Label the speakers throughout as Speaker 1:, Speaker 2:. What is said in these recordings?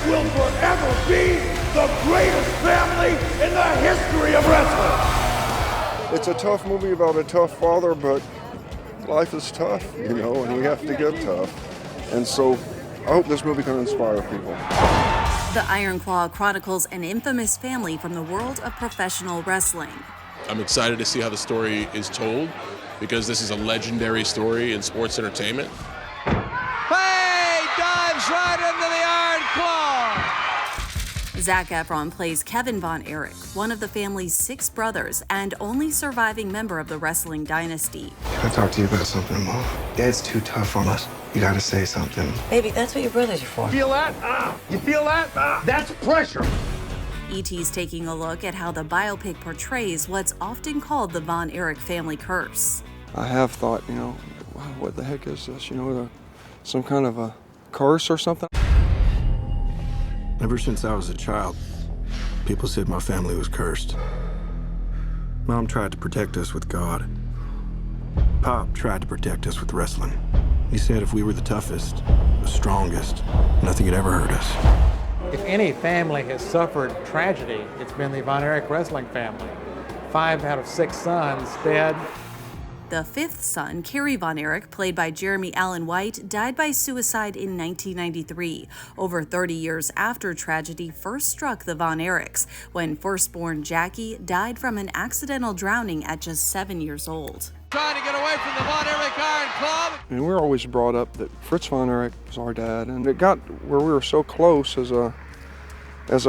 Speaker 1: will forever be the greatest family in the history of wrestling.
Speaker 2: It's a tough movie about a tough father, but life is tough, you know, and we have to get tough. And so I hope this movie can inspire people.
Speaker 3: The Iron Claw chronicles an infamous family from the world of professional wrestling.
Speaker 4: I'm excited to see how the story is told because this is a legendary story in sports entertainment.
Speaker 5: Hey, dives right into the Iron Claw.
Speaker 3: Zac Efron plays Kevin Von Erich, one of the family's 6 brothers and only surviving member of the wrestling dynasty.
Speaker 6: Can I talk to you about something, Mom? Dad's too tough on us. You gotta say something.
Speaker 7: Baby, that's what your brothers are for.
Speaker 1: Feel that? You feel that? That's pressure.
Speaker 3: E.T.'s taking a look at how the biopic portrays what's often called the Von Erich family curse.
Speaker 2: I have thought, you know, wow, what the heck is this? You know, some kind of a curse or something?
Speaker 6: Ever since I was a child, people said my family was cursed. Mom tried to protect us with God. Pop tried to protect us with wrestling. He said if we were the toughest, the strongest, nothing had ever hurt us.
Speaker 8: If any family has suffered tragedy, it's been the Von Erich wrestling family. 5 out of 6 sons dead.
Speaker 3: The 5th son, Kerry Von Erich, played by Jeremy Allen White, died by suicide in 1993, over 30 years after tragedy first struck the Von Erichs, when firstborn Jackie died from an accidental drowning at just 7 years old.
Speaker 5: Trying to get away from the Von Erich Iron Club.
Speaker 2: And we were always brought up that Fritz Von Erich was our dad, and it got where we were so close as a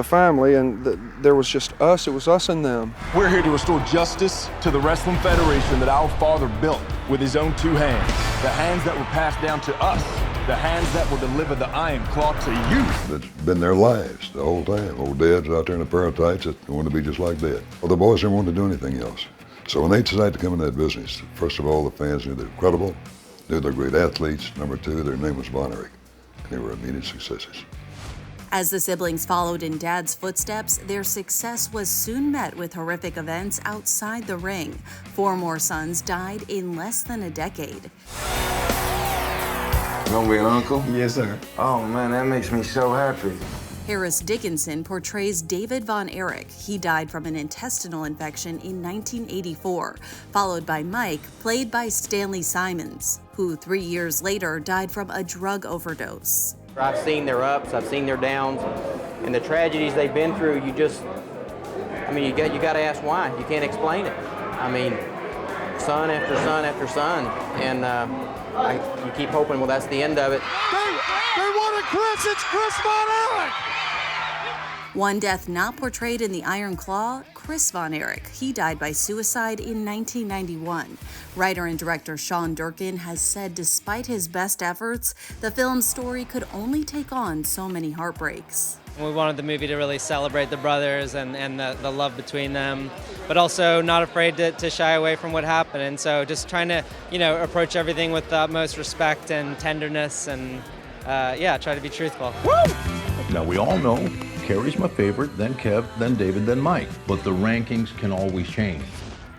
Speaker 2: family, and there was just us. It was us and them.
Speaker 9: We're here to restore justice to the Wrestling Federation that our father built with his own 2 hands. The hands that were passed down to us. The hands that will deliver the Iron Claw to you.
Speaker 10: It's been their lives the whole time. Old dads out there in a pair of tights that want to be just like Dad. Well, the boys didn't want to do anything else. So when they decided to come in that business, first of all, the fans knew they were credible, knew they're great athletes. Number 2, their name was Von Erich, and they were immediate successes.
Speaker 3: As the siblings followed in Dad's footsteps, their success was soon met with horrific events outside the ring. 4 more sons died in less than a decade.
Speaker 6: You gonna be an uncle?
Speaker 2: Yes, sir.
Speaker 6: Oh man, that makes me so happy.
Speaker 3: Harris Dickinson portrays David Von Erich. He died from an intestinal infection in 1984, followed by Mike, played by Stanley Simons, who 3 years later died from a drug overdose.
Speaker 11: I've seen their ups, I've seen their downs, and the tragedies they've been through, you got to ask why. You can't explain it. I mean, son after son after son, and you keep hoping, well, that's the end of it.
Speaker 5: They wanted Chris, it's Chris Von Erich!
Speaker 3: One death not portrayed in the Iron Claw, Chris Von Erich. He died by suicide in 1991. Writer and director Sean Durkin has said despite his best efforts, the film's story could only take on so many heartbreaks.
Speaker 12: We wanted the movie to really celebrate the brothers and the love between them, but also not afraid to shy away from what happened. And so just trying to, approach everything with the utmost respect and tenderness and, try to be truthful.
Speaker 13: Woo! Now, we all know Kerry's my favorite, then Kev, then David, then Mike, but the rankings can always change.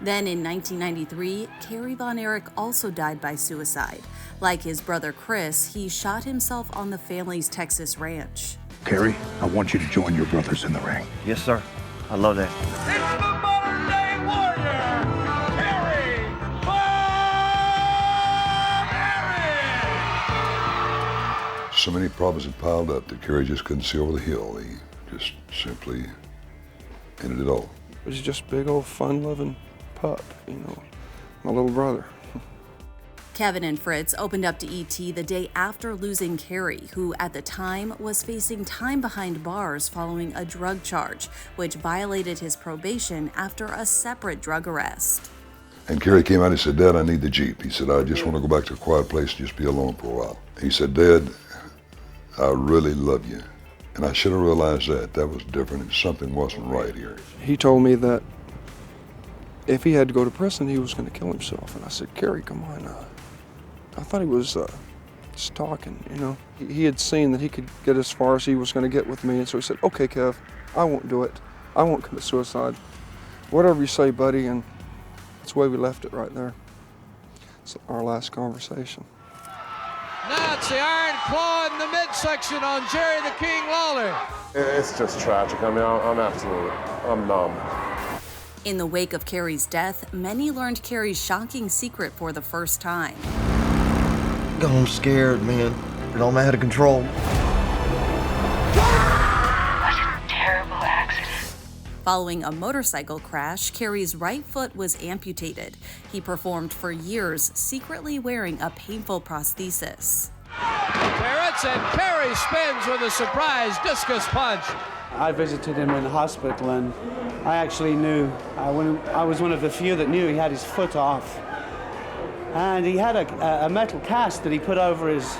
Speaker 3: Then in 1993, Kerry Von Erich also died by suicide. Like his brother Chris, he shot himself on the family's Texas ranch.
Speaker 13: Kerry, I want you to join your brothers in the ring.
Speaker 7: Yes, sir. I love that.
Speaker 5: It's the modern-day warrior, Kerry Von Erich!
Speaker 10: So many problems had piled up that Kerry just couldn't see over the hill. He just simply ended it all.
Speaker 2: It was just big old fun-loving pup, my little brother.
Speaker 3: Kevin and Fritz opened up to E.T. the day after losing Kerry, who at the time was facing time behind bars following a drug charge, which violated his probation after a separate drug arrest.
Speaker 10: And Kerry came out and said, Dad, I need the Jeep. He said, I just want to go back to a quiet place and just be alone for a while. He said, Dad, I really love you. And I should have realized that was different and something wasn't right here.
Speaker 2: He told me that if he had to go to prison, he was going to kill himself. And I said, Kerry, come on. I thought he was just talking, He had seen that he could get as far as he was going to get with me. And so he said, okay, Kev, I won't do it. I won't commit suicide. Whatever you say, buddy. And that's the way we left it right there. It's our last conversation.
Speaker 5: Now it's the Iron Claw in the midsection on Jerry the King Lawler.
Speaker 14: It's just tragic. I mean, I'm numb.
Speaker 3: In the wake of Kerry's death, many learned Kerry's shocking secret for the first time.
Speaker 15: I'm scared, man. It all out of control.
Speaker 3: Following a motorcycle crash, Kerry's right foot was amputated. He performed for years, secretly wearing a painful prosthesis.
Speaker 5: Barrett's and Kerry spins with a surprise discus punch.
Speaker 16: I visited him in the hospital, and I actually knew, when I was one of the few that knew he had his foot off. And he had a metal cast that he put over his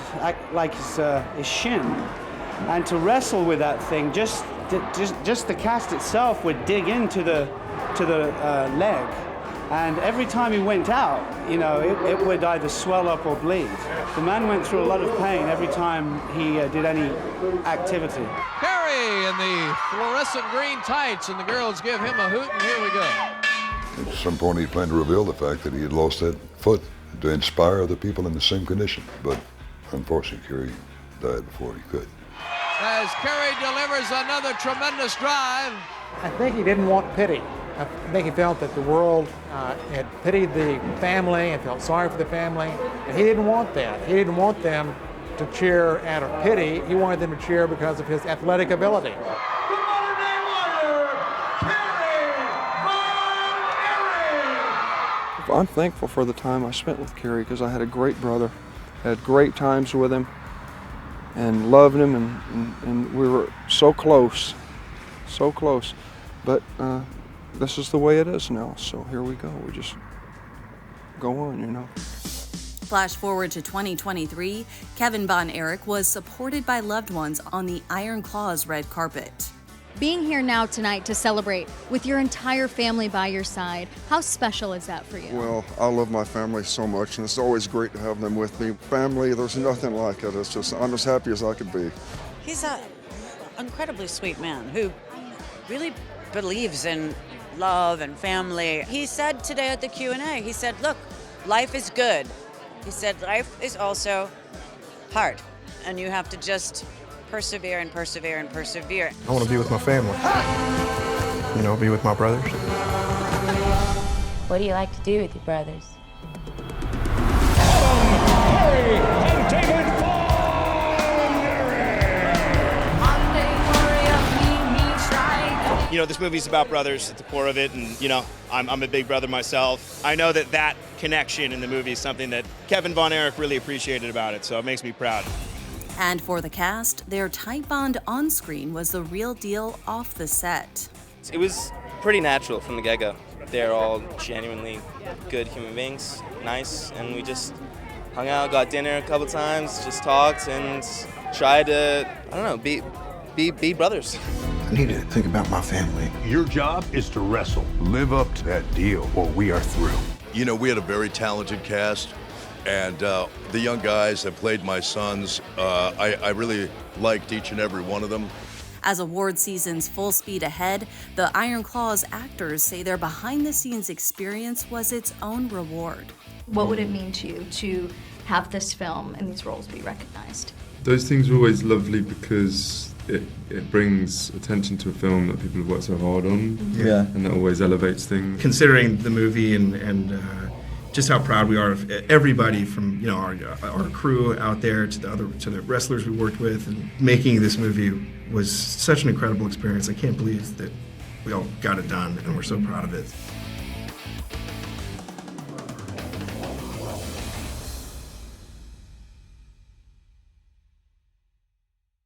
Speaker 16: shin. And to wrestle with that thing, just the cast itself would dig into the leg, and every time he went out, it would either swell up or bleed. The man went through a lot of pain every time he did any activity.
Speaker 5: Kerry in the fluorescent green tights, and the girls give him a hoot, and here we go.
Speaker 10: At some point he planned to reveal the fact that he had lost that foot to inspire other people in the same condition, but unfortunately Kerry died before he could.
Speaker 5: As Kerry delivers another tremendous drive.
Speaker 8: I think he didn't want pity. I think he felt that the world had pitied the family and felt sorry for the family, and he didn't want that. He didn't want them to cheer out of pity. He wanted them to cheer because of his athletic ability.
Speaker 2: I'm thankful for the time I spent with Kerry because I had a great brother, had great times with him, and loved him, and we were so close. But this is the way it is now, so here we go. We just go on,
Speaker 3: Flash forward to 2023, Kevin Von Erich was supported by loved ones on the Iron Claw's red carpet.
Speaker 17: Being here now tonight to celebrate with your entire family by your side, how special is that for you?
Speaker 2: Well, I love my family so much, and it's always great to have them with me. Family, there's nothing like it. I'm as happy as I could be.
Speaker 7: He's an incredibly sweet man who really believes in love and family. He said today at the Q&A, he said, look, life is good. He said life is also hard, and you have to just persevere and persevere and persevere.
Speaker 6: I want to be with my family. Be with my brothers.
Speaker 18: What do you like to do with your brothers?
Speaker 1: Kerry and David Von
Speaker 19: Erich. This movie's about brothers at the core of it, and I'm a big brother myself. I know that connection in the movie is something that Kevin Von Erich really appreciated about it, so it makes me proud.
Speaker 3: And for the cast, their tight bond on screen was the real deal off the set.
Speaker 20: It was pretty natural from the get-go. They're all genuinely good human beings, nice, and we just hung out, got dinner a couple times, just talked, and tried to, be brothers.
Speaker 6: I need to think about my family.
Speaker 9: Your job is to wrestle. Live up to that deal, or we are through.
Speaker 21: We had a very talented cast. And the young guys that played my sons, I really liked each and every one of them.
Speaker 3: As award season's full speed ahead, the Iron Claw's actors say their behind-the-scenes experience was its own reward.
Speaker 17: What would it mean to you to have this film and these roles be recognized?
Speaker 22: Those things are always lovely because it brings attention to a film that people have worked so hard on.
Speaker 15: Yeah.
Speaker 22: And that always elevates things.
Speaker 6: Considering the movie and just how proud we are of everybody from our crew out there to the wrestlers we worked with, and making this movie was such an incredible experience. I can't believe that we all got it done, and we're so proud of it.